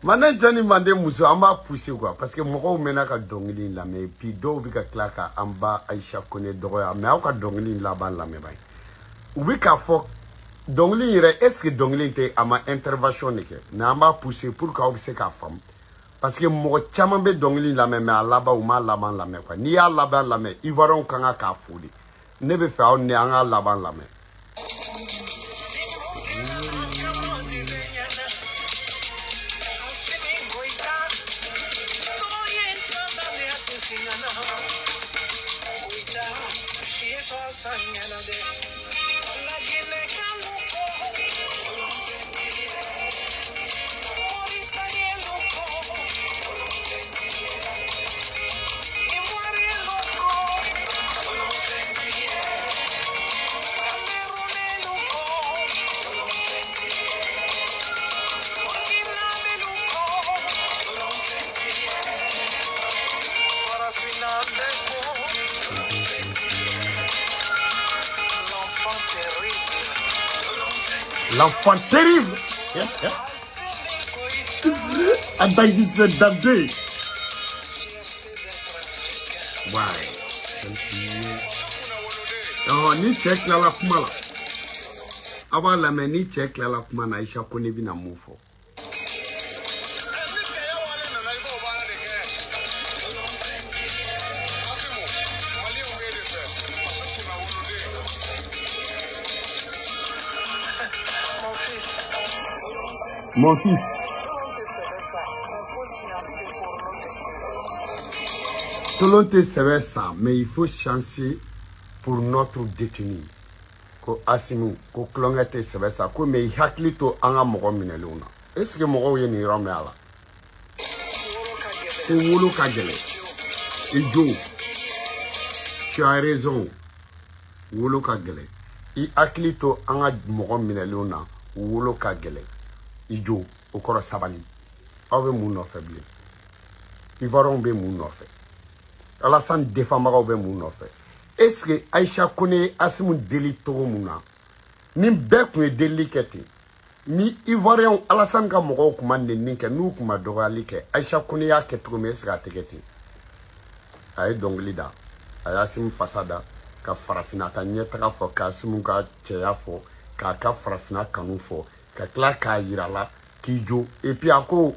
Maintenant, Johnny Mandé Mousso, on va pousser quoi. Parce que moi, je suis dongli là, mais puis d'autres qui claquent en bas, Aïcha connaît droit, mais on a dongli là-bas là, mais oui, qu'à fort, dongli, est-ce que dongli était à ma intervention, mais on va pousser pour qu'on se qu'à femme. Parce que moi, tellement de dongli là, mais à là-bas ou mal là-bas là, mais quoi. Ni à là-bas là, mais ils verront qu'on a qu'à fouler. Ne veut faire on est à là-bas là, mais. L'enfant terrible. Abandonné cette dame. Oh, ni check la kumala. Avant la main, ni check la kumana, Aïcha connaît bien moufo. Mon fils, tout le monde sait ça, mais il faut chancer pour notre détenu. Ko Asimu, ko klongete sait ça, ko mais hakli to anga mogo mineluna. Est-ce que mogo yeni rame ala? Ko wolo kagele. Ijo, tu as raison. Wolo kagele. I hakli to anga mogo mineluna, wolo kagele. Ijo, au corps sabali. Ave moun faible. Ivoron be moun fait. Alassane défendra be moun fait. Est-ce que Aïcha connaît Asimu délit to mouna? Ni bek ne délicate. Ni Ivoirion Alassane ka mogo kumande ninke nou kuma doralike. Aïcha connaît ya ketrome sera teketi. Aïe donc lida. Aïe Asimu fasada ka farafina ka nyetaka fo ka Asimu ka cheya fo ka farafina kanu fo. Ka yirala kijo et puis ako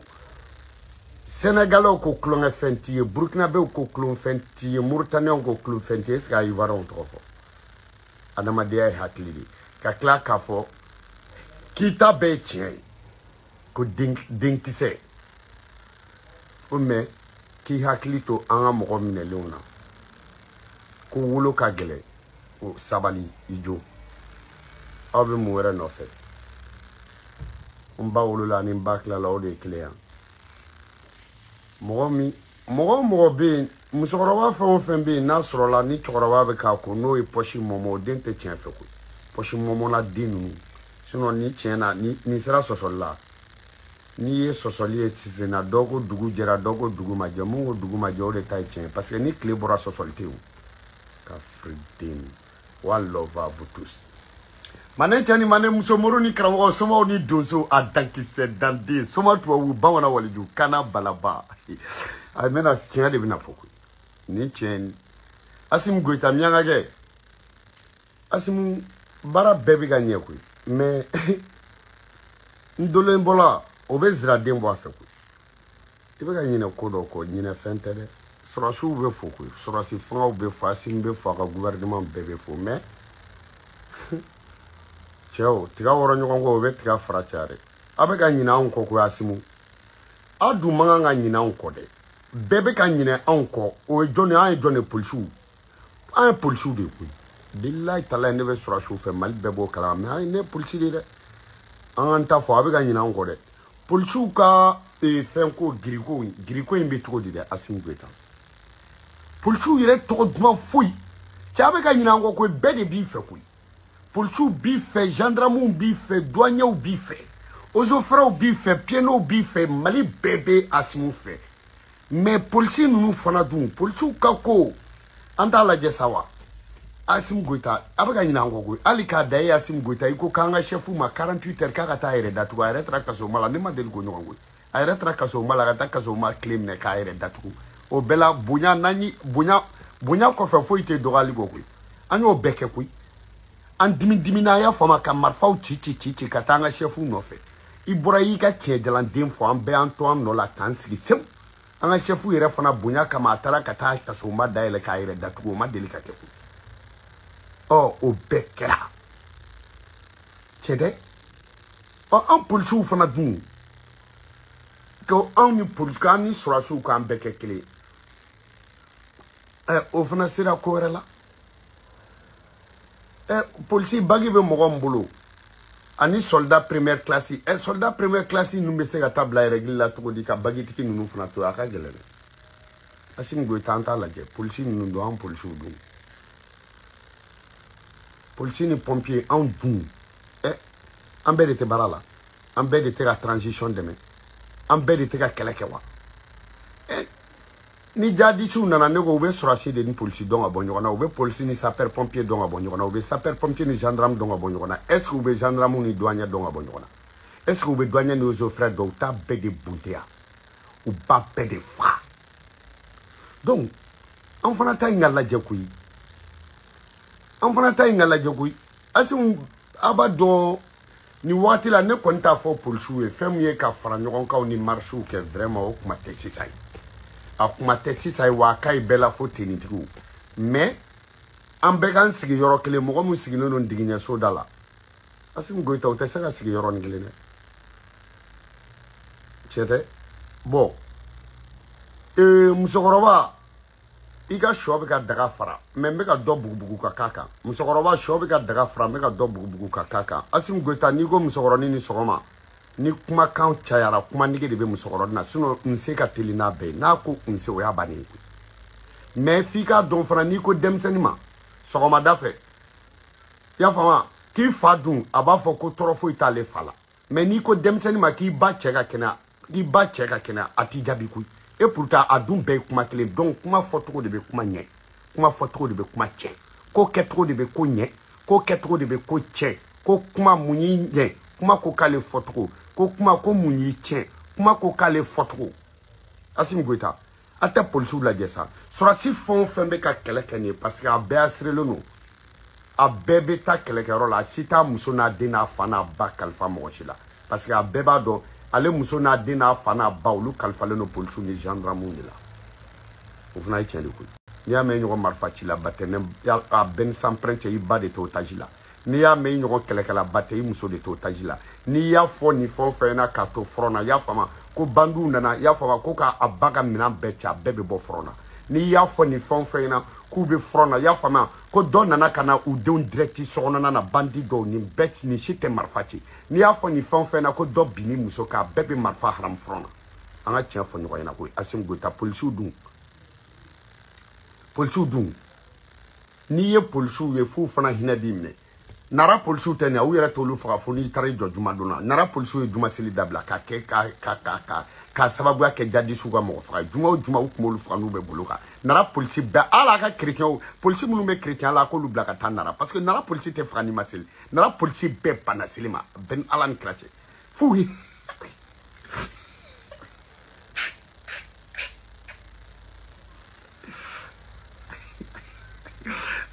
Sénégalais ko klon fenti Burkinabé ko klon fenti Mauritanie ko klon fenti est-ce qu'il va rentrer adama de ay hakli ka klaka fo kita be tien ko ding tise o me ki hakli to anga mo minelona ko wolo ka gele o sabali ijo abe mo wera no fait on ba wolola ni bakla la o de client mogo be musokoroba fɛn be n'a sɔrɔla ni cɛkɔrɔba bɛ k'a ko n'o ye poche momo den tɛ tiɲɛ fɛ koyi poche momo la den ninnu sinon ni tiɲɛ na ni sera sɔsɔli la ni ye sɔsɔli ye sisan na dɔ ko dugu jɛra dɔ ko dugu ma jɛ mun ko dugu ma jɛ o de ta ye tiɲɛ parce que ni tile bɔra sɔsɔli tɛ yen Kafridin. One love à vous tous. Mané tiani mané musomoro ni kramo soma ni dozo adanki sedande soma to wu bawana walidu kana balaba. Ay mena tiya de bina foku. Ni tien asim goita mianga ge. Asim bara bebe ganye ku. Mais ndole mbola obezra dembo afeku. Ibe ga nyine kodo ko nyine fentere. Surasu be foku. Surasi fanga be fo asim be fo ka gouvernement bebe fo mais Cheo, tiga woro nyongo go be tiga frachare. Abe ka nyina onko ko asimu. Adu manga nga nyina onko de. Bebe ka nyina onko o jone ay jone pulsu. Ay pulsu de ku. Billahi tala ne be surasu fe mal bebo kala mais ay ne pulsi de. Anta fo abe ka nyina onko de. Pulsu ka e fenko giriko imbe to de asimu beta. Pulsu yire to dma fui. Chabe ka nyina onko ko be de bi fe ku. Policiers bife, gendarmes bife, douaniers bife, osofraux bife, piano bife, Mali bébé asimu fait. Mais policiers nous font dun, policiers kako, anda la jesawa. Asim goita, abega ina ngogo, alika daye asim goita, iko kanga chefu ma 48 heures kaka ta ere datu, ayre traka so mala, nema del go nyongo. Ayre traka so mala, kataka so ma claim ne ka ere datu. O bela bunya nani, bunya ko fe foite dogali go kui. Anyo beke kui. En dimina ya fama ka marfaw chichi katanga chefu no fe ibora yi ka che de lan dem fo ambe antoam no la tansigi sem anga chefu yere fana bunya kama atara kata ta so ma daile ka yere datugo ma delika ke oh o bekera chede o an pulsu fana dun ko an ni pulka ni surasu ka ambeke kele o fana sira ko rela policier bagi be mogom bulu ani soldat première classe soldat première classe nous be se ga tabla règle la to di ka bagi tiki nous fana to aka gelene asim go tanta la je policier nous do en policier do policier ni pompier en dou en be de te barala en be de te la transition demain en be de te ka kelekewa ni jadi su nana nego ube surasi de ni policier don abonyona ube policier ni sapeur pompier don abonyona ube sapeur pompier ni gendarme don abonyona est-ce que ube gendarme ni douanier don abonyona est-ce que ube douanier ni aux frères do ta be de buntea ou ba be de fra donc en fana ta ngala jekui asim abado ni wati la ne konta fo policier e fem ye ka fara nyon ka ni marchou ke vraiment o kuma tesi sai akuma tesi sai wa kai bela fo teni digu mais ambegan sigi yoro kele mo mu sigi non diginya so dala asim goita o tesa ga sigi yoro ngile ne chete bo musokoroba iga shobe ka daga fara mais me ka do bugu ka kaka musokoroba shobe ka daga fara me ka do bugu ka kaka asim goita ni go musokoroni ni sogoma ni kuma kan chayara kuma nige de be musokoroni na sino nse ka telina be na ko nse o ya bani mais fika don fara ni ko demsenima sogoma dafe ya fama ki fadun aba fo ko torofo itale fala mais ni ko demsenima ki ba chega kena ati jabi ku et pourtant adun be kuma kele donc kuma fotoko de be kuma nye kuma fotoko de be kuma che ko ketro de be ko nye ko ketro de be ko che ko kuma munyi nye kuma ko kale fotoko ko kuma ko munyi che kuma ko kale fotoko asim goita ata polisu la jesa surasi fon fembe ka kele kenye parce que abe asrelo no abe ta kele kero la sita muso na dena fana ba kalfa mochila parce que abe ba do ale muso na dena fana ba olu kalfa le no polisu ni gendarme ni la o fana itchele ko ni ame nyo marfa ci la batene a ben s'emprunte yi ba de to tajila ni ya me nyo kele kala batei muso de to tajila ni ya fo ni fo fe na ka to frona ya fama ko bandu nana ya fama ko ka abaga mina becha bebe bo frona ni ya fo ni fo fe na ku be frona ya fama ko don nana kana u de un directi sona na bandi do ni bet ni shite marfati ni ya fo ni fo fe na ko do bini muso ka bebe marfa haram frona anga tia fo nyo yana ko asim gota polisu dun ni ye polisu ye fu fana hinabi me nara polisu tene u yere tolu faga fo ni tare jojuma dona nara polisu ye juma seli dabla ka ka sababu ya kɛ jadisiw ka mɔgɔ faga juma o juma u kunkolo faga n'u bɛ bolo kan nara polisi bɛɛ ala ka chrétien polisi minnu bɛ chrétien la k'olu bila ka taa nara parce que nara polisi tɛ faga ni ma seli nara polisi bɛɛ banna seli ma bɛn ala ni kira cɛ f'u ye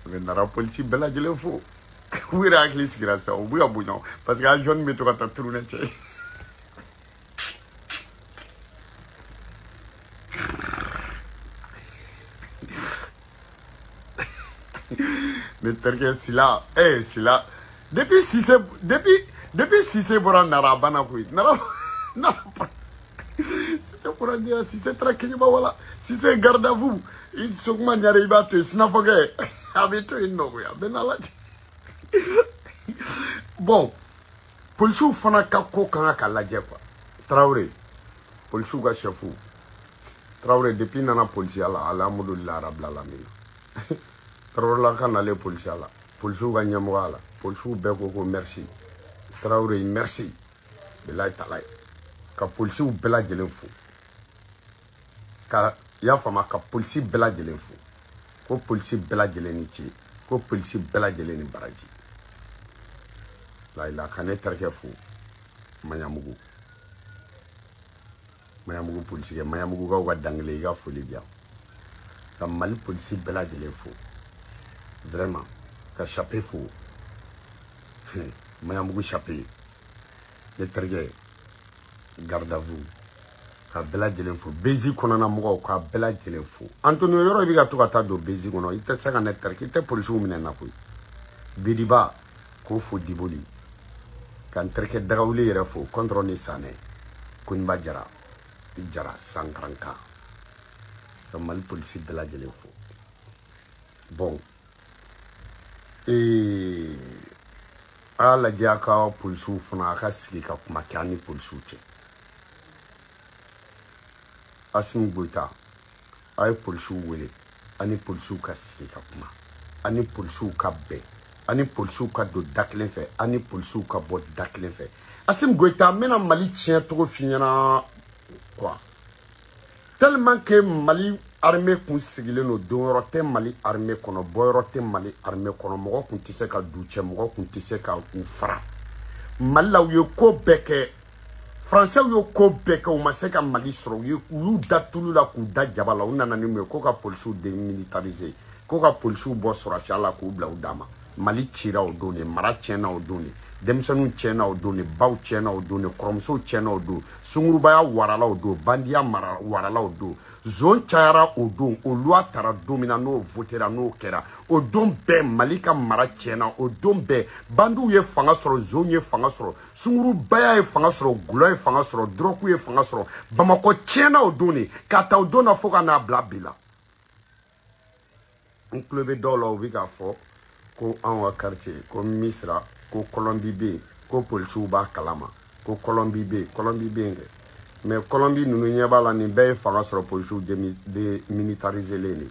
mais nara polisi bɛɛ lajɛlen fo u yɛrɛ hakili sigira sa u bɛ ka bonya parce que a jeune bɛ to ka taa turu ne cɛ ne terikɛ sila sila depuis Cissé bɔra nara a banna koyi nara Cissé bɔra nara Cissé taara Keɲeba wala Cissé garde à vous i sokuma ɲare i b'a to yen sinafɔkɛ a bɛ to yen nɔ koyi a bɛ n'ala cɛ bon polisiw fana ka ko kan ka lajɛ quoi Traoré polisiw ka chef Traoré depuis nana polisiya la alhamdulilahi rabbil alamin Traoré la ka nale polisiya la polisiw ka ɲɛmɔgɔya la polisiw bɛɛ ko merci Traoré merci bilahi talahi ka polisiw bɛɛ lajɛlen fo ka y'a faamu ka polisi bɛɛ lajɛlen fo ko polisi bɛɛ lajɛlen ni ce ko polisi bɛɛ lajɛlen ni baraji la ka ne terikɛ fo Maɲamugu polisi kɛ Maɲamugukaw ka dangele i ka foli bi yan ka Mali polisi bɛɛ lajɛlen fo vraiment ka chapeau fo Maɲamugu chapeau ne terikɛ garde à vous ka bɛɛ lajɛlen fo Bezi kɔnɔna mɔgɔw ka bɛɛ lajɛlen fo Antonio yɔrɔ i bɛ ka to ka taa don Bezi kɔnɔ i tɛ se ka ne terikɛ i tɛ polisiw minɛ na koyi Bidiba k'o fo Diboli ka n terikɛ Dagawule yɛrɛ fo Kɔntrɔ ni Sanɛ Koniba Jara Sankaranka ka Mali polisi bɛɛ lajɛlen fo bon a y'a lajɛ a ka polisiw fana a ka sigi ka kuma kɛ an ni polisiw cɛ Assimi Goïta a ye polisiw wele ani polisiw ka sigi ka kuma ani polisiw ka bɛn ani polisiw ka don da kelen fɛ ani polisiw ka bɔ da kelen fɛ Assimi Goïta n bɛna Mali tiɲɛ togo f'i ɲɛna quoi tellement que Mali armée kun sigilen don don yɔrɔ tɛ Mali armée kɔnɔ bɔ yɔrɔ tɛ Mali armée kɔnɔ mɔgɔ kun tɛ se ka du cɛ mɔgɔ kun tɛ se ka u fara Mali la u ye ko bɛɛ kɛ Français yo ko bɛɛ kɛ u ma se ka Mali sɔrɔ u y'u da tulu la k'u da jaba la u nana ni mun ye ko ka polisiw démilitariser ko ka polisiw bɔ sɔrɔsiya la k'u bila u dama Mali cira o don de mara tiɲɛna o don de denmisɛnninw tiɲɛna o don de baw tiɲɛna o don de kɔrɔmusow tiɲɛna o don sungurubaya warala o don bandiya warala o don zon cayara o don o loi tara don min na n'o votera n'o kɛra o don bɛɛ Mali ka mara tiɲɛna o don bɛɛ bandiw ye fanga sɔrɔ zon ye fanga sɔrɔ sungurubaya ye fanga sɔrɔ gulɔ ye fanga sɔrɔ dɔrɔku ye fanga sɔrɔ Bamakɔ tiɲɛna o don de k'a ta o don na fo ka n'a bila bi la n tulo bɛ dɔw la u bɛ k'a fɔ ko anw ka quartier ko Misira ko Kɔlɔnbi bɛ yen ko polisiw b'a kalama ko Kɔlɔnbi bɛ yen kɛ mais Kɔlɔnbi ninnu ɲɛ b'a la nin bɛɛ ye fanga sɔrɔ polisiw démilitariselen de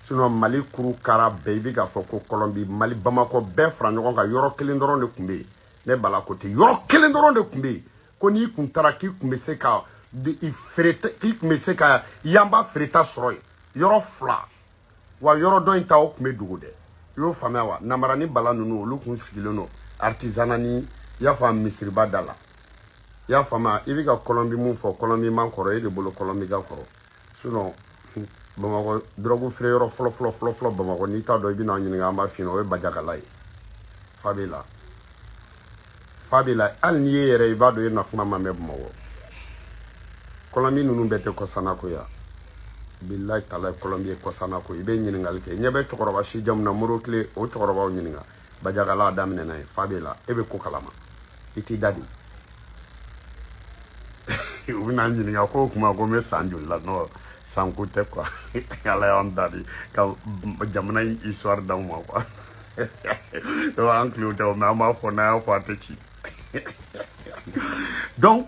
sinon Mali kuru kara bɛɛ i bɛ k'a fɔ ko Kɔlɔnbi Mali Bamakɔ bɛɛ fara ɲɔgɔn kan yɔrɔ kelen dɔrɔn de tun bɛ yen ne bala ko ten yɔrɔ kelen dɔrɔn de tun bɛ yen ko n'i kun taara k'i kun bɛ se ka yanba feereta sɔrɔ yen yɔrɔ fila wa yɔrɔ dɔ in ta o tun bɛ dogo dɛ i y'o faamuya wa namara ni bala ninnu olu kun sigilen don artisanat ni i y'a faamu misiriba da la i y'a faamuya i bɛ ka Kɔlɔnbi mun fɔ Kɔlɔnbi man kɔrɔ e de bolo Kɔlɔnbi ka kɔrɔ sinon Bamakɔ drogue feere yɔrɔ fɔlɔ Bamakɔ n'i t'a dɔn i bɛ n'an ɲininka an b'a f'i ɲɛna o ye Bajakala ye fa bɛ la hali n'i ye yɛrɛ i b'a dɔn i na kuma ma mɛn Bamakɔ Kɔlɔnbi ninnu bɛɛ tɛ kɔsana ko ya bilahi talahi Kɔlɔnbi ye kɔsana ko i bɛ ɲininkali kɛ ɲɛ bɛ cɛkɔrɔba si jamu na Morokile o cɛkɔrɔbaw ɲininka Bajakala a daminɛna ye fa bɛ la e bɛ ko kalama i t'i da di u bɛna ɲininka ko o kuma ko n bɛ san joli la non san ko tɛ quoi ala y'an da de ka jamana in histoire d'anw ma quoi donc an tilew tɛ o mais an b'a fɔ n'an y'a fɔ a tɛ ci donc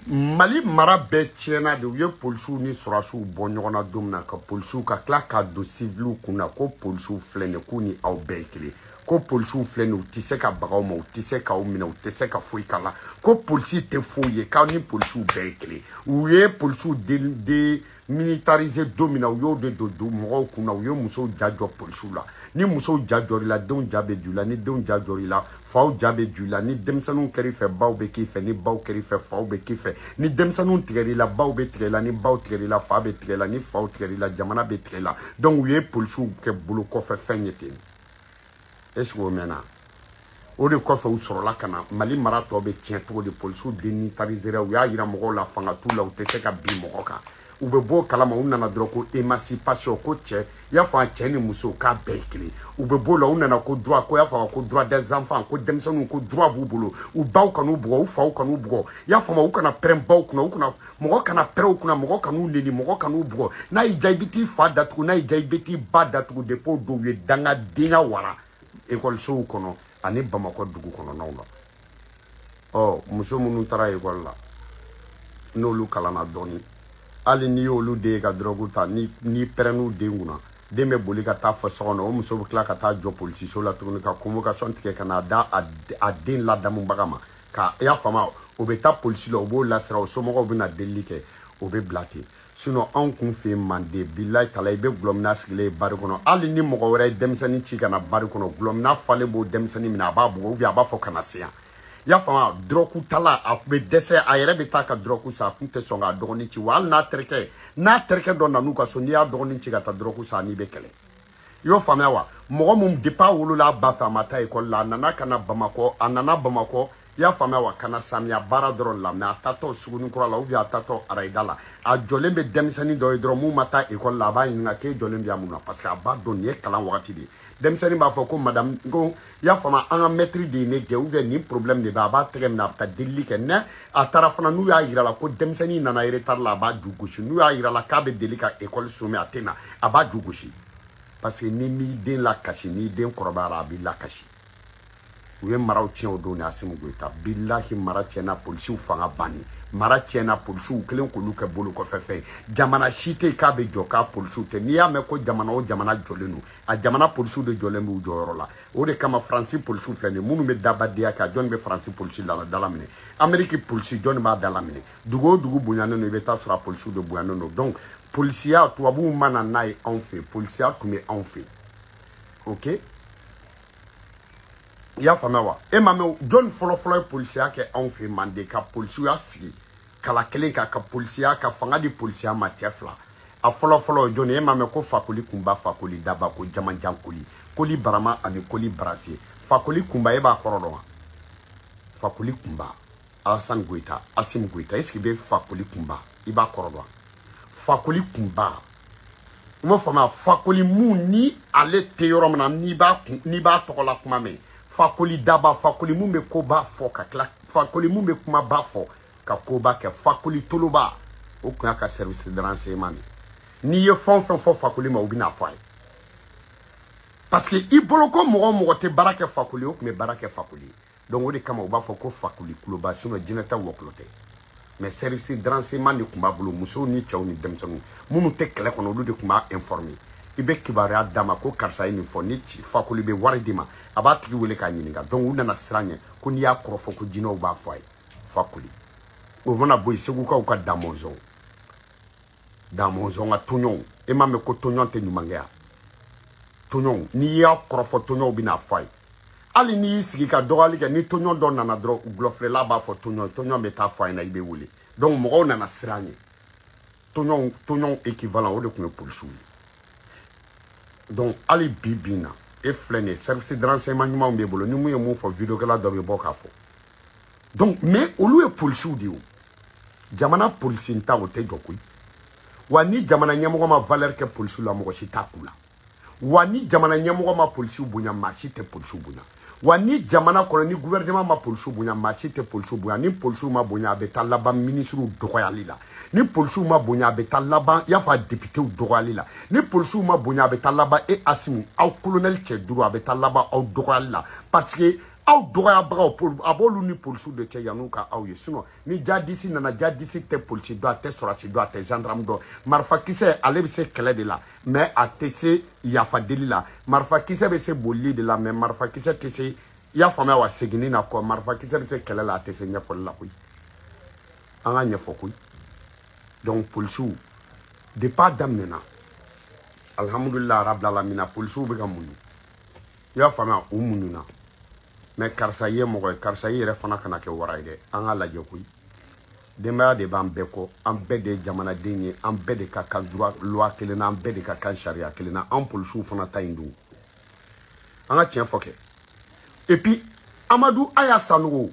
Mali mara bɛɛ tiɲɛna de u ye polisiw ni sɔrɔsiw bɔ ɲɔgɔn na don min na ka polisiw ka tila ka don civiliw kun na ko polisiw filɛ nin ye k'u ni aw bɛɛ ye kelen ko polisiw filɛ nin ye u tɛ se ka baga aw ma u tɛ se k'aw minɛ u tɛ se ka foyi k'a la ko polisi tɛ foyi ye k'aw ni polisiw bɛɛ ye kelen u ye polisiw militariser don min na u y'o de don mɔgɔw kun na u ye musow ja jɔ polisiw la ni musow ja jɔr'i la denw ja bɛ ju la ni denw ja jɔr'i la faw ja bɛ ju la ni denmisɛnninw kɛr'i fɛ baw bɛ k'i fɛ ni baw kɛr'i fɛ faw bɛ k'i fɛ ni denmisɛnninw tigɛr'i la baw bɛ tigɛ i la ni baw tigɛr'i la fa bɛ tigɛ i la ni faw tigɛr'i la jamana bɛ tigɛ i la donc u ye polisiw kɛ bolo kɔfɛ fɛn ye ten est-ce que o mɛnna o de kɔfɛ u sɔrɔla ka na Mali mara tɔ bɛ tiɲɛ cogo di polisiw démilitarisera u y'a yira mɔgɔw la fanga t'u la u tɛ se ka bin mɔgɔ kan u bɛ bɔ kalama u nana dɔrɔn ko émancipation ko cɛ i y'a fɔ cɛ ni muso k'a bɛɛ ye kelen u bɛ bɔ la u nana ko droit ko i y'a fɔ ko droit des enfants ko denmisɛnninw ko droit b'u bolo u baw kan'u bugɔ u faw kan'u bugɔ i y'a faamu u kana pɛrɛn baw kunna u kana mɔgɔ kana pɛrɛn u kunna mɔgɔ kan'u neni mɔgɔ kan'u bugɔ n'a y'i diya i bɛ t'i fa datugu n'a y'i diya i bɛ t'i ba datugu depuis dɔw ye dangadenya wara ekɔlisow kɔnɔ ani Bamakɔ dugu kɔnɔnaw na ɔ muso minnu taara ekɔli la n'olu kalanna dɔɔnin hali n'i y'olu den ka drogue ta ni pɛrɛnn'u den kunna den bɛ boli ka taa fɔ so kɔnɔ o muso bɛ tila ka taa jɔ polisiso la tuguni ka convocation tigɛ ka na da a den ladamubaga ma ka i y'a faamu o bɛ taa polisi la o b'o lasira o somɔgɔw bɛ na delili kɛ o bɛ bila ten sinon anw kun fɛ yen Mande bilayi tala i bɛ gulɔmina sigilen ye bari kɔnɔ hali ni mɔgɔ wɛrɛ ye denmisɛnnin ci ka na bari kɔnɔ gulɔmina falen b'o denmisɛnnin minɛ a b'a bugɔ ou bien a b'a fɔ kana se yan i y'a faamu drogue tala a bɛ dɛsɛ a yɛrɛ bɛ taa ka drogue san a kun tɛ sɔn k'a dɔgɔnin ci wa hali n'a terikɛ dɔ nan'u ka so n'i y'a dɔgɔnin ci ka taa drogue san n'i bɛ kɛlɛ i y'o faamuya wa mɔgɔ min depuis a wolola a ba fɛ a ma taa ekɔli la a nana ka na Bamakɔ i y'a faamuya wa ka na samiya baara dɔrɔn la mais a tatɔ Sugunikura la ou bien a tatɔ Arayida la a jɔlen bɛ denmisɛnnin dɔ ye dɔrɔn mun ma taa ekɔli la a b'a ɲininka k'e jɔlen bɛ yan mun na parce que a b'a dɔn nin ye kalan wagati de ye denmisɛnnin b'a fɔ ko madame ko i y'a faamu an ka maître de ye ne gɛn ou bien nin problème de bɛ a b'a tɛgɛ minɛ a bɛ taa delili kɛ ne a taara fana n'u y'a yira la ko denmisɛnnin nana retard la a b'a ju gosi n'u y'a yira la k'a bɛ deli ka ekɔli sommer a tɛ na a b'a ju gosi parce que ni m'i den lakasi n'i den kɔrɔbayara a b'i lakasi u ye maraw tiɲɛ o don ni Asimu Goyita bilahi mara tiɲɛna polisiw fanga banni mara tiɲɛna polisiw kelen k'olu kɛ bolo kɔfɛ fɛn jamana si tɛ k'a bɛ jɔ k'a polisiw tɛ n'i y'a mɛn ko jamana o jamana jɔlen don a jamana polisiw de jɔlen b'u jɔyɔrɔ la o de kama Faransi polisiw filɛ nin ye minnu bɛ dabadenya kɛ jɔn bɛ Faransi polisi dala minɛ Amérique polisi jɔn b'a dala minɛ dugu o dugu bonyanen don i bɛ taa sɔrɔ a polisiw de bonyanen don donc polisiya tubabuw mana n'a ye anw fɛ polisiya tun bɛ anw fɛ ok i y'a faamuya wa e ma mɛn jɔn fɔlɔfɔlɔ ye polisiya kɛ anw fɛ Mande ka polisiya sigi kala kelen kan ka polisiya ka fanga di polisiya ma cɛ fila a fɔlɔfɔlɔ ye jɔn ye e ma mɛn ko Fakoli Kunba Fakoli Daba ko Jamajan Koli Koli Barama ani Koli Barase Fakoli Kunba e b'a kɔrɔ dɔn wa Fakoli Kunba Alassane Goyita Asimu Goyita est-ce que bɛ Fakoli Kunba i b'a kɔrɔ dɔn Fakoli Kunba u ma faamuya Fakoli mun ni ale tɛ yɔrɔ min na n'i b'a tɔgɔ la kuma mɛn Fakoli Daba Fakoli mun bɛ koba fɔ ka tila Fakoli mun bɛ kumaba fɔ ka koba kɛ Fakoli Toloba o tun y'a ka service de renseignement n'i ye fɛn o fɛn fɔ Fakoli ma u bɛna fɔ a ye parce que i bolo ko mɔgɔ o mɔgɔ tɛ baara kɛ Fakoli o tun bɛ baara kɛ Fakoli donc o de kama u b'a fɔ ko Fakoli Kuloba sinon jinɛ tɛ wɔkulɔ tɛ mais service de renseignement de tun b'a bolo musow ni cɛw ni denmisɛnninw minnu tɛ kɛlɛ kɔnɔ olu de tun b'a informer i bɛ kibaruya d'a ma ko karisa ye nin fɔ ni Fakoli bɛ wari di ma a b'a tigi wele k'a ɲininka donc u nana siran ɲɛ ko n'i y'a kɔrɔfɔ ko jinɛw b'a fɔ a ye Fakoli o mana bɔ yen Segukaw ka Damɔzɔn ka tɔɲɔnw e m'a mɛn ko tɔɲɔn tɛ ɲuman kɛ yan tɔɲɔnw n'i y'a kɔrɔfɔ tɔɲɔnw bɛna fɔ a ye hali n'i y'i sigi ka dɔgɔyali kɛ ni tɔɲɔn dɔ nana dɔrɔn gulɔfilɛla b'a fɔ tɔɲɔn bɛ taa fɔ a ɲɛna i bɛ wele donc mɔgɔw nana siran ɲɛ tɔɲɔn équivalent o de tun ye polisiw ye donc hali bi na e filɛ nin ye service de renseignement ɲumanw b'e bolo ni mun ye mun fɔ vidéokɛla dɔ bɛ bɔ k'a fɔ donc mais olu ye polisiw de ye o jamana polisi ta o tɛ jɔ koyi wa ni jamana ɲɛmɔgɔ ma valeur kɛ polisiw la mɔgɔ si t'a k'u la wa ni jamana ɲɛmɔgɔ ma polisiw bonya maa si tɛ polisiw bonya wa ni jamana kɔnɔ ni gouvernement ma polisiw bonya maa si tɛ polisiw bonya ni polisiw ma bonya a bɛ taa laban ministrew dɔgɔyali la ni polisiw ma bonya a bɛ taa laban i y'a fɔ a députéw dɔgɔyali la ni polisiw ma bonya a bɛ taa laban e Asimu aw colonel cɛ duuru a bɛ taa laban aw dɔgɔyali la parce que aw doya baga pour abolu ni police de te yanu ka aw ye sinon ni jadisi nana jadisi te police do te sorati do te gendarme do marfa kisse ale be se kɛlɛ de la mais a te se yafa deli la marfa kisse be se bolli de la mais marfa kisse te se ya fama wa segini na ko marfa kisse be se kɛlɛ la te se ɲɛfɔli la koyi an ka ɲɛfɔ koyi donc police de pas damnena alhamdulillah rabbil alamin police be ka munu ya fama o mununa mais karisa ye mɔgɔ ye karisa yɛrɛ fana kana kɛ wara ye dɛ an ka lajɛ koyi denbaya de b'an bɛɛ kɔ an bɛɛ de ye jamanaden ye an bɛɛ de ka kan loi kelen na an bɛɛ de ka kan sariya kelen na an polisiw fana ta in dun an ka tiɲɛ fɔ kɛ et puis Amadou Aya Sanogo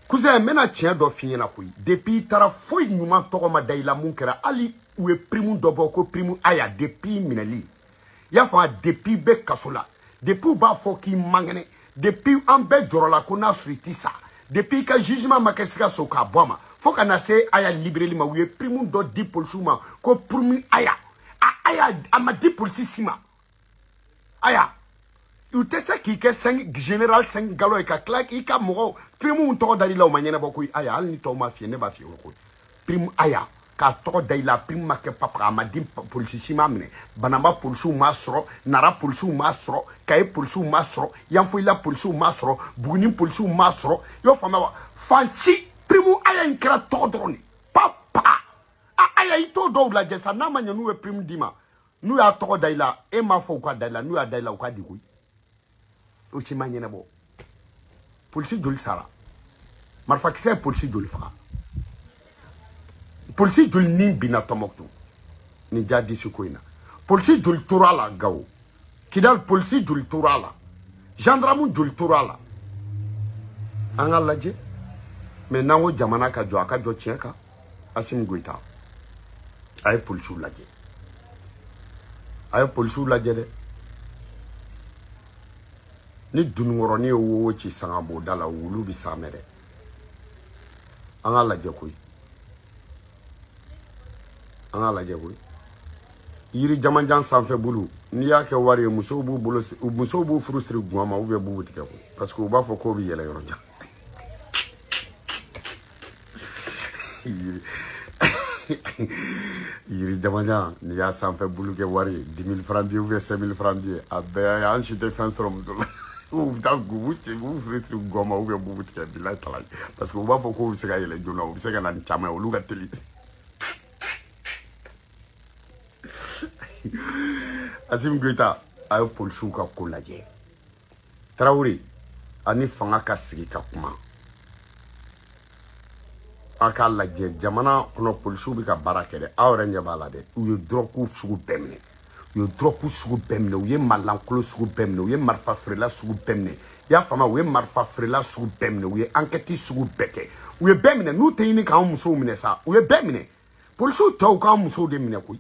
cousin n bɛna tiɲɛ dɔ f'i ɲɛna koyi depuis i taara foyi ɲuman tɔgɔ ma da i la mun kɛra hali u ye prime dɔ bɔ ko prime Aya depuis minɛli i y'a faamu depuis bɛ kaso la depuis u b'a fɔ k'i mangɛnɛ depuis an bɛɛ jɔrɔ la ko n'a sɔrɔ i ti sa depuis ka jugement ma kɛ Sikaso k'a bɔ a ma fo ka na se Aya libéreli ma u ye prime dɔ di polisiw ma ko prime Aya Aya a ma di polisi si ma Aya u tɛ se k'i kɛ général 5 galo ye ka tila i ka mɔgɔw prime tɔgɔ da i la o ma ɲɛnabɔ koyi Aya hali ni tɔw ma f'i ye ne b'a f'i ye o koyi prime Aya k'a tɔgɔ da i la prime ma kɛ papa a ma di polisi si ma minɛ Banamba polisiw m'a sɔrɔ Nara polisiw m'a sɔrɔ Kaye polisiw m'a sɔrɔ Yanfoyila polisiw m'a sɔrɔ Buguni polisiw m'a sɔrɔ y'o faamuya wa fansi prime Aya in kɛra tɔgɔ dɔrɔn de papa Aya i t'o dɔw lajɛ sa n'a ma ɲɛ n'u ye prime d'i ma n'u y'a tɔgɔ da i la e m'a fɔ u ka da i la n'u y'a da i la u ka di koyi o si ma ɲɛnabɔ polisi joli sara marifakisɛ ye polisi joli faga polisi joli ni bina Tɔnbɔkutu ni jadisi ko in na polisi joli tora la Gao Kidal polisi joli tora la gendarme joli tora la an ka lajɛ mais n'an ko jamana ka jɔ a ka jɔ tiɲɛ kan Assimi Goïta a ye polisiw lajɛ dɛ ni dununkɔrɔni ye wowo ci sanga b'o da la wulu bi sa mɛ dɛ an ka lajɛ koyi yiri jamanjan sanfɛ bulu n'i y'a kɛ wari ye musow b'u furu siri guan ma ou bien b'u tigɛ ko parce que u b'a fɔ k'o bɛ yɛlɛ yɔrɔ jan yiri jamanjan n'i y'a sanfɛ bulu kɛ wari ye 10 000 francs bi ou bien 5 000 francs bi a bɛɛ an si tɛ fɛn sɔrɔ muso la u bɛ taa b'u furu siri guan ma ou bien b'u tigɛ bilahi talahi parce que u b'a fɔ k'o bɛ se ka yɛlɛ joona u bɛ se ka na ni caman ye olu ka teli Assimi Goïta a ye polisiw ka ko lajɛ Traoré ani fanga ka sigi ka kuma a k'a lajɛ jamana kɔnɔ polisiw bɛ ka baara kɛ dɛ aw yɛrɛ ɲɛ b'a la dɛ u ye dɔrɔku sugu bɛɛ minɛ u ye malankolon sugu bɛɛ minɛ u ye marifa feerela sugu bɛɛ minɛ i y'a faamu u ye marifa feerela sugu bɛɛ minɛ u ye enquête sugu bɛɛ kɛ u ye bɛɛ minɛ n'u tɛ ɲini k'an musow minɛ sa u ye bɛɛ minɛ polisiw tɔw k'an musow de minɛ koyi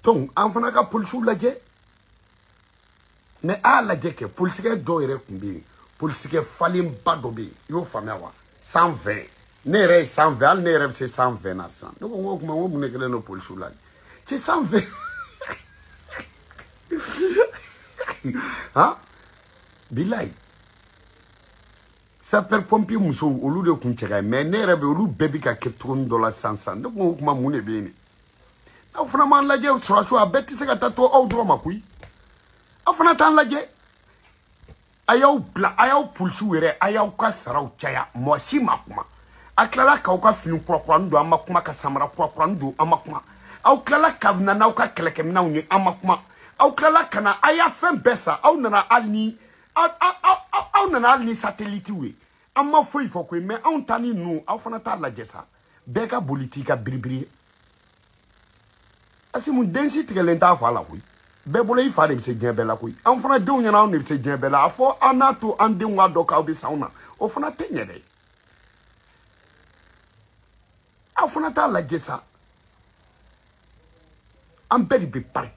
donc an fana ka polisiw lajɛ mais a y'a lajɛ kɛ polisikɛ dɔw yɛrɛ tun bɛ yen polisikɛ falenba dɔ bɛ yen i y'o faamuya wa 120 ne yɛrɛ ye 120 hali ne yɛrɛ bɛ se 120 na sisan ne ko n ko o tuma n ko mun de kɛlen don polisiw la cɛ 120 han bilayi sapeur pompier musow olu de tun cɛ ka ɲi mais ne yɛrɛ bɛ olu bɛɛ bɛ ka kɛ cogo min dɔ la sisan ne ko o tuma mun de bɛ yen aw fana m'an lajɛ sɔrɔsiw a bɛɛ tɛ se ka taa to aw dɔrɔn ma koyi aw fana t'an lajɛ a y'aw bila a y'aw polisiw yɛrɛ a y'aw ka saraw caya mɔgɔ si ma kuma a tilala k'aw ka fini kurakurani don an ma kuma ka samara kurakurani don an ma kuma aw tilala ka na n'aw ka kɛlɛkɛminɛnw ye an ma kuma aw tilala ka na a y'a fɛn bɛɛ san aw nana hali ni aw nana hali ni satellitiw ye an ma foyi fɔ koyi mais anw ta ni ninnu aw fana t'a lajɛ sa bɛɛ ka boli t'i ka biribiri ye Assimi densi tigɛlen t'a fa la koyi bɛɛ bolo i fa de bɛ se diɲɛ bɛɛ la koyi an fana denw ɲɛna anw de bɛ se diɲɛ bɛɛ la a fɔ an n'a to an denw k'a dɔn k'aw bɛ s'anw na o fana tɛ ɲɛ dɛ aw fana t'a lajɛ sa an bɛɛ de bɛ pari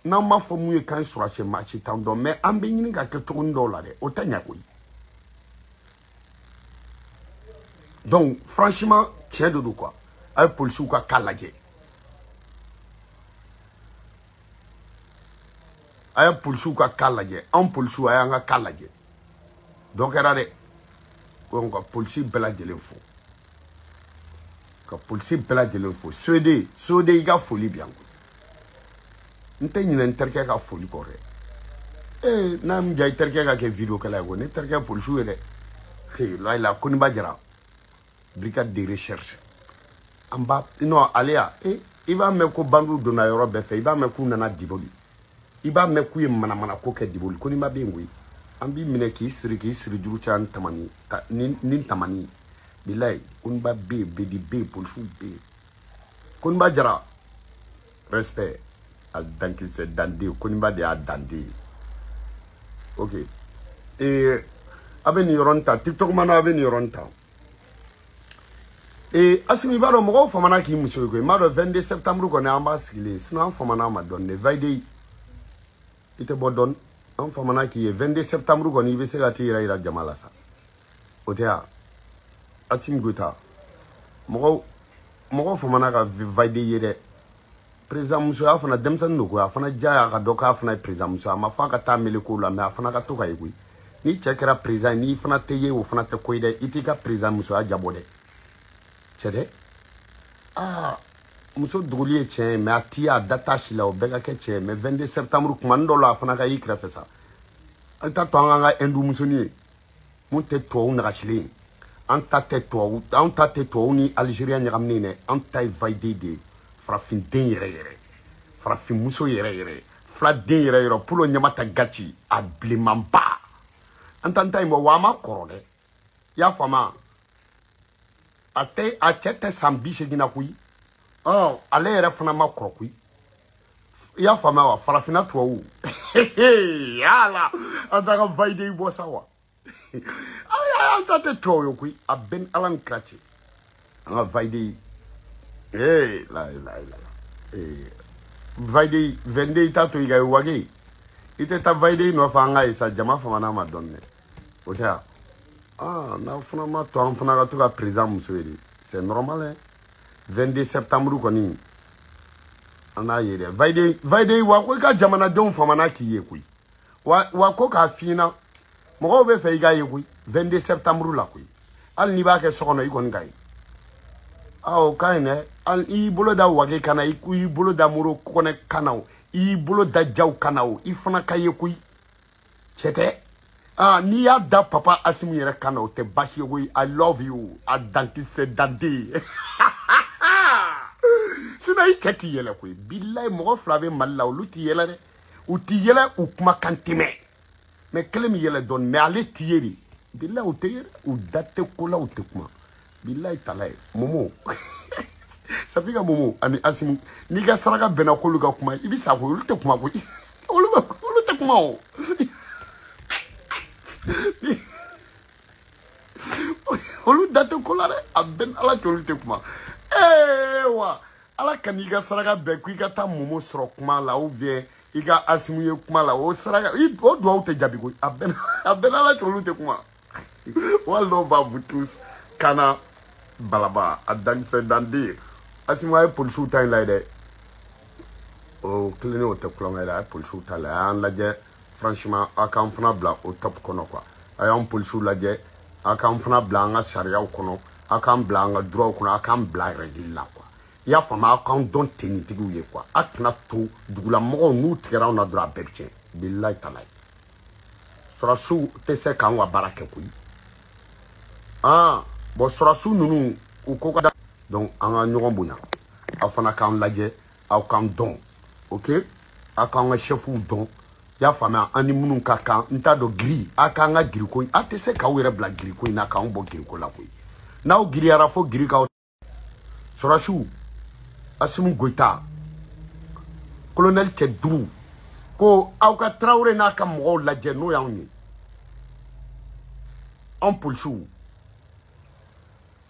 n'an m'a fɔ mun ye k'an sɔrɔsi maa si t'an dɔn mais an bɛ ɲini ka kɛ cogonin dɔw la dɛ o tɛ ɲɛ koyi donc franchement tiɲɛ de don quoi a ye polisiw ka cas lajɛ aya policiers ka kalaje an policiers aya nga kalaje donc era de ko policiers bela jelen fo ka policiers bela jelen fo sode iga foli biango nte nyina interke ka foli kore na mja interke ka ke video kala go ne interke policiers de la koni bajara brigade de recherche amba no alia il va me ko bandu dona yoro be fe il va me ku nana diboli il va me ku mana ko ke diboli ko ni ma be ngui ambi mine ki siri juru chan tamani nin tamani bilay un ba be di be pour fu be kun ba jara respect al danki se dandi kun ba de dandi ok abeni yoronta tiktok mana abeni yoronta asimi baro mo famana ki muso ko ma do 22 septembre ko ne amba sigile sino famana ma donne vaide ite bodon an famana ki 22 septembre ko ni be se gati ira jamala sa otea atim gota mo famana ka vaide yede président muso afana demtan no ko afana jaya ka doka afana président muso ma fa ka tamele ko la ma afana ka to ka yegui ni chekera président ni fana teye wo fana te koide itika président muso a jabode chede muso duguli che me atia data shila o bega ke che me 22 septembre kuma ndolo afana ka yikra fesa anta to nga endu muso ni munte to na shile anta te to ni algeria ni ramne ne anta vaide de frafin den yere frafin muso yere fla den yere pulo nyamata gachi a blimamba antanta mo wama korode ya fama ate achete sambishe gina kui ale yere fana ma korokui ya fama wa farafina to wu yala antaka vaide bo sawa aya antate to yo kui aben alan krachi anga vaide la vaide vende itato iga wage iteta vaide no fanga isa jama famana ma donne otea na fana ma to an fana ka to ka président muswedi c'est normal hein 22 septembre ko ni ana yere vaide wa ko ka jamana don famana ki ye kui wa ko ka fina mo be fe iga ye kui 22 septembre la kui al ni ba ke sokono ikon gai kaine al I bolo da wage kana I bolo da muro kone kanao I bolo da jaw kanao I fana kaye kui chete ni ya da papa asimu yere kanao te bashi we I love you adanti se dandi sina I keti yele kui billahi mo flave malla uluti yele re uti yele ukuma kantime me kelemi yele don me ale tieri billahi uteyere udate kola utekuma billahi talay momo safika momo ani asimu ni ga saraka bena ko luga kuma ibisa ko ulute kuma ko ulute kuma o olu date ko la aben ala ulute kuma wa ala kan ni ga saraka be ku ga ta momo soro kuma la ou bien iga asimu ye kuma la o saraka o do o te jabi ko aben ala ulute kuma wallo ba vous tous kana balaba adanse dandi asimu ay police time la de o klini o te klonga la police time la an laje franchement akam fana bla au top kono quoi ayon police laje akam fana bla nga sharia kono akam bla nga droit kono akam bla règle la quoi ya fama akam don tenitigu ye quoi akna to dugula mo nu tera na droit berche billahi talay surasu te se kan wa barake kuyi bon surasu nunu ou koka donc anga nyogon bunya afana kan laje aw kan don ok akanga chefu don ya fama ani munun kaka nta do gri akanga gri ko atese ka were bla gri ko na kan bo gri ko la ko na o gri ara fo gri ka surasu asimu goita colonel Kedru ko aw ka Traoré na ka mo laje no ya ni en pulsu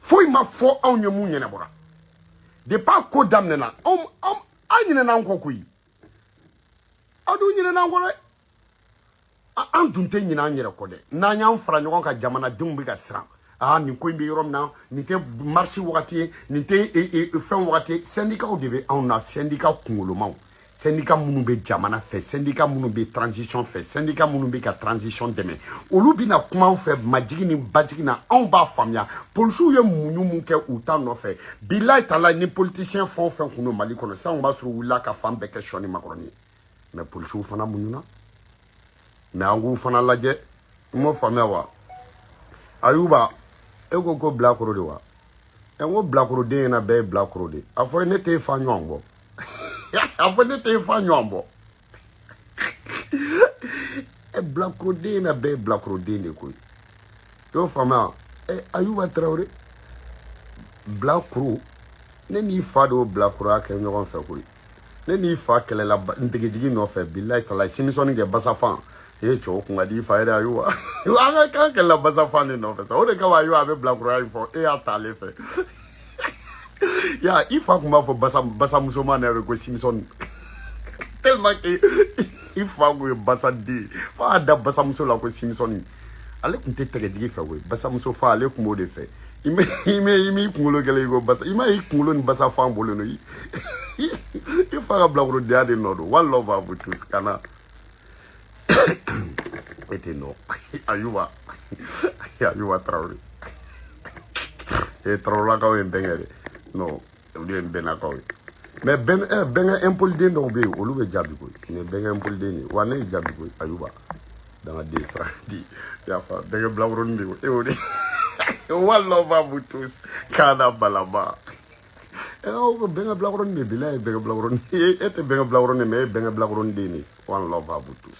foi ma fo onye mu nyene bora de pa ko damne na anyine na nkokui adu nyine na ngore andunte nyina nyere ko de na nya mfra nyon ka jamana dumbi ga sra ni ko mbi yorom na ni te marché wakati ni te fen wakati syndicat o debe on na syndicat kungolo maw syndicat minnu bɛ jamana fɛ syndicat minnu bɛ transition fɛ syndicat minnu bɛ ka transition dɛmɛ olu bɛna kuma anw fɛ majigi ni bajigi na anw b'a faamuya polisiw ye muɲu mun kɛ u ta nɔfɛ bilayi tala ni politicien fɛn o fɛn kun do Mali kɔnɔ sisan b'a sɔrɔ wulila ka fan bɛɛ kɛ sɔni makɔrɔni ye mais polisiw fana muɲuna mais an k'u fana lajɛ i m'o faamuya wa Ayuba e ko Bilakoro de wa en ko Bilakoroden na bɛɛ ye Bilakoro de a fɔ ne t'e fa ɲɔgɔn bɔ a fɔ ne t'e fa ɲɔgɔn bɔ Bilakoroden na bɛɛ ye Bilakoroden de koyi y'o faamuya Ayuba Traoré Bilakoro ne n'i fa de y'o Bilakoroya kɛ ɲɔgɔn fɛ koyi ne n'i fa kɛlɛla ntegejigi nɔfɛ bilayi talayi simisɔnni kɛ basafan cɛw kun ka di i fa ye dɛ Ayuba an ka kan kɛlɛla basafan de nɔfɛ sa o de kama Ayuba a bɛ Bilakoroya in fɔ e y'a ta ale fɛ ya i fa kun b'a fɔ basamusoman na yɛrɛ ko simisɔnni tellement que i fa kun ye basaden fo a da basamuso la ko simisɔnni ale kun tɛ tɛgɛdigi fɛ koyi basamuso fa ale kun b'o de fɛ i m'i kunkolo kɛlɛ i ko basa i ma i kunkolo ni basafan bolo no i fa ka Bilakorodenya de nɔ don one love à vous tous kana e tɛ nɔ Ayuba Traoré Traorélakaw ye n bɛnkɛ de non olu ye n bɛnnakaw ye mais bɛnkɛ impoliden dɔw bɛ yen olu bɛ jaabi koyi mais bɛnkɛ impoliden de wa ne ye jaabi koyi Ayuba dangaden sara di yafa bɛnkɛ Bilakoronin de e o de one love à vous tous kana balaba ko bɛnkɛ Bilakoronin de bilayi bɛnkɛ Bilakoronin e tɛ bɛnkɛ Bilakoronin mais e ye bɛnkɛ Bilakoronin de ye one love à vous tous